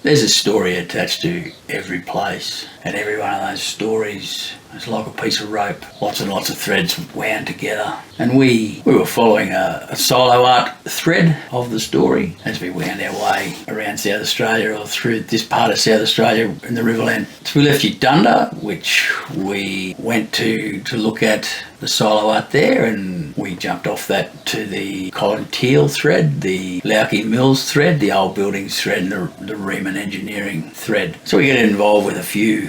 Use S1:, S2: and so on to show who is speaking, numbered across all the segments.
S1: There's a story attached to every place, and every one of those stories is like a piece of rope. Lots and lots of threads wound together. And we were following a siloart thread of the story as we wound our way around South Australia or through this part of South Australia in the Riverland. So we left Eudunda, which we went to look at the siloart there, and we jumped off that to the Colin Teal thread, the Lauke Mills thread, the old buildings thread, and the Riemann engineering thread. So we get involved with a few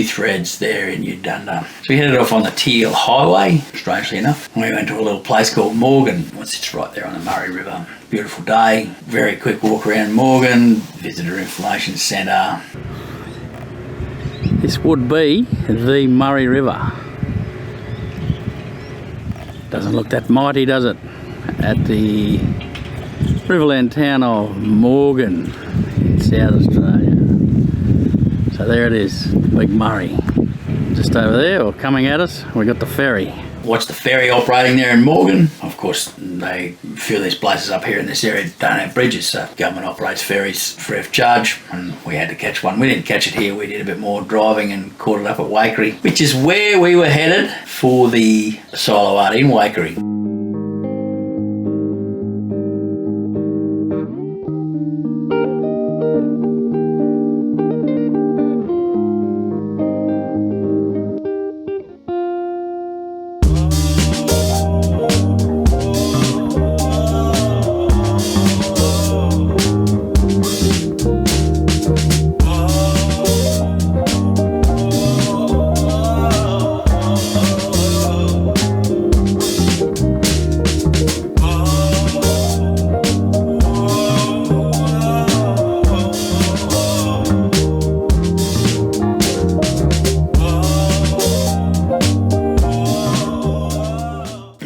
S1: threads there in Eudunda. So we headed off on the Teal Highway, strangely enough. We went to a little place called Morgan, which sits right there on the Murray River. Beautiful day, very quick walk around Morgan, Visitor Information Centre. This would be the Murray River. Doesn't look that mighty, does it? At the Riverland town of Morgan in South Australia. So there it is, Big Murray. Just over there, or coming at us, we got the ferry. Watch the ferry operating there in Morgan. Of course, a few of these places up here in this area don't have bridges, so government operates ferries free of charge, and we had to catch one. We didn't catch it here, we did a bit more driving and caught it up at Waikerie, which is where we were headed for the siloart in Waikerie.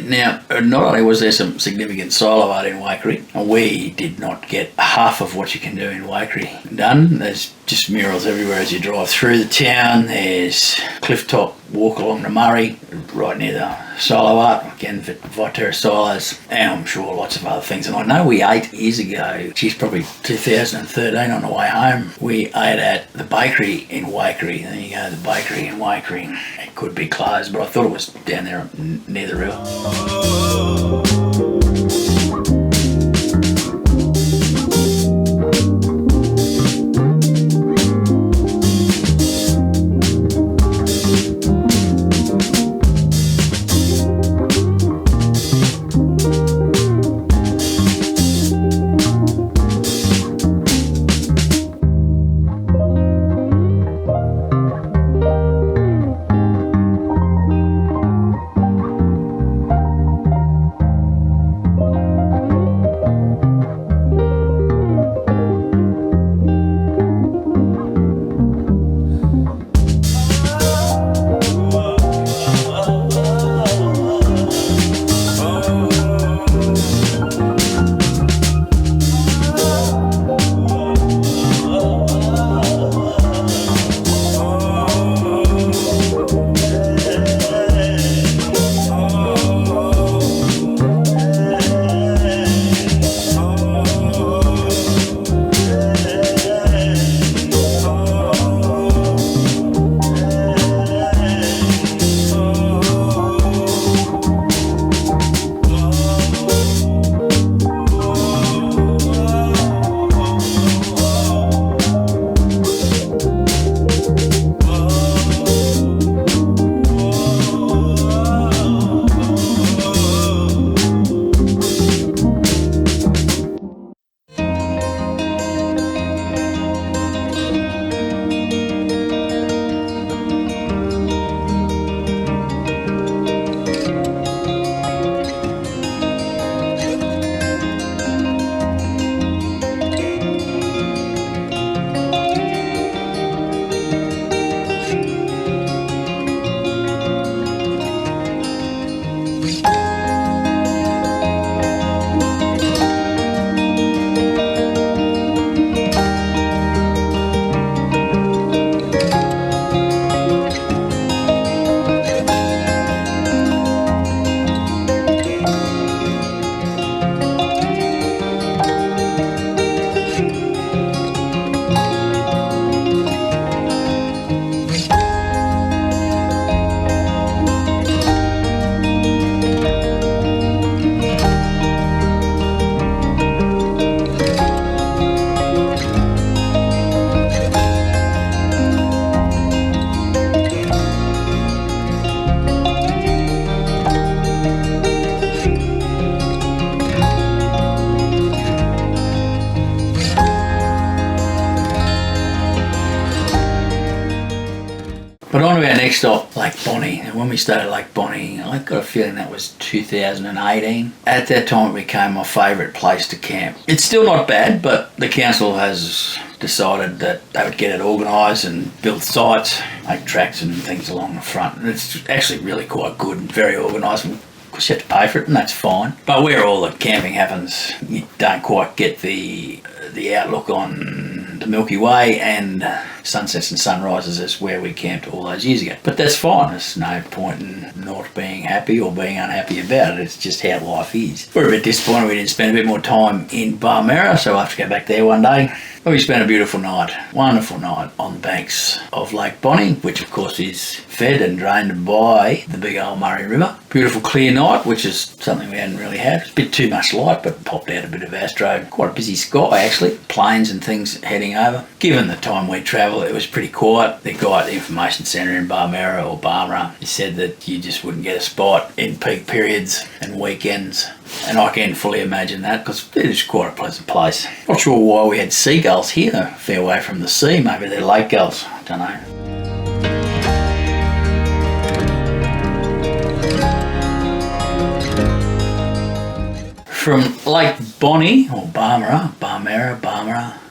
S1: Now, not only was there some significant siloart in Waikerie, and we did not get half of what you can do in Waikerie done. There's just murals everywhere as you drive through the town. There's clifftop walk along the Murray, right near the siloart, again for Waikerie silos, and I'm sure lots of other things. And I know we ate years ago, geez, probably 2013 on the way home, we ate at the bakery in Waikerie. There you go, the bakery in Waikerie. It could be closed, but I thought it was down there near the river. But on to our next stop, Lake Bonney. And when we stayed at Lake Bonney, I got a feeling that was 2018. At that time, it became my favourite place to camp. It's still not bad, but the council has decided that they would get it organised and build sites, make tracks and things along the front. And it's actually really quite good and very organised. Of course, you have to pay for it, and that's fine. But where all the camping happens, you don't quite get the outlook on the Milky Way and sunsets and sunrises as where we camped all those years ago. But that's fine. There's no point in not being happy or being unhappy about it. It's just how life is. We're a bit disappointed we didn't spend a bit more time in Barmera, so we'll have to go back there one day. But we spent a beautiful night, wonderful night on the banks of Lake Bonney, which of course is fed and drained by the big old Murray River. Beautiful clear night, which is something we hadn't really had. It's a bit too much light, but popped out a bit of astro. Quite a busy sky actually, planes and things heading over. Given the time we travel, it was pretty quiet. The guy at the information centre in Barmera or Barmera, he said that you just wouldn't get a spot in peak periods and weekends. And I can fully imagine that because it is quite a pleasant place. Not sure why we had seagulls here, a fair way from the sea. Maybe they're lake gulls, I don't know. From Lake Bonney, or Barmera,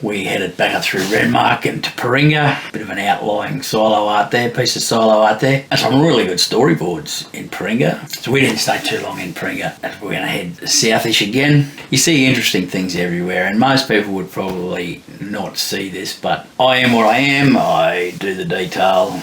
S1: we headed back up through Renmark and to Paringa. Bit of an outlying silo art there, piece of silo art there. And some really good storyboards in Paringa. So we didn't stay too long in Paringa as we're going to head southish again. You see interesting things everywhere, and most people would probably not see this, but I am what I am. I do the detail.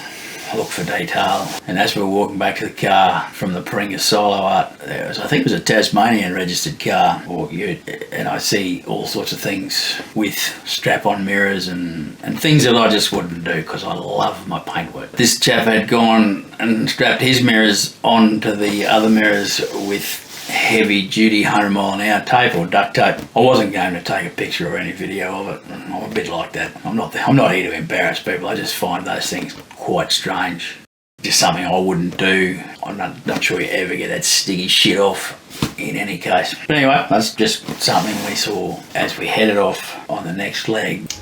S1: I look for detail, and as we were walking back to the car from the Paringa silo art, I think it was a Tasmanian registered car or ute, and I see all sorts of things with strap-on mirrors and things that I just wouldn't do because I love my paintwork. This chap had gone and strapped his mirrors onto the other mirrors with heavy duty 100 mile an hour tape or duct tape. I wasn't going to take a picture or any video of it. I'm a bit like that. I'm not here to embarrass people. I just find those things quite strange. Just something I wouldn't do. I'm not sure you ever get that sticky shit off in any case. But anyway, that's just something we saw as we headed off on the next leg.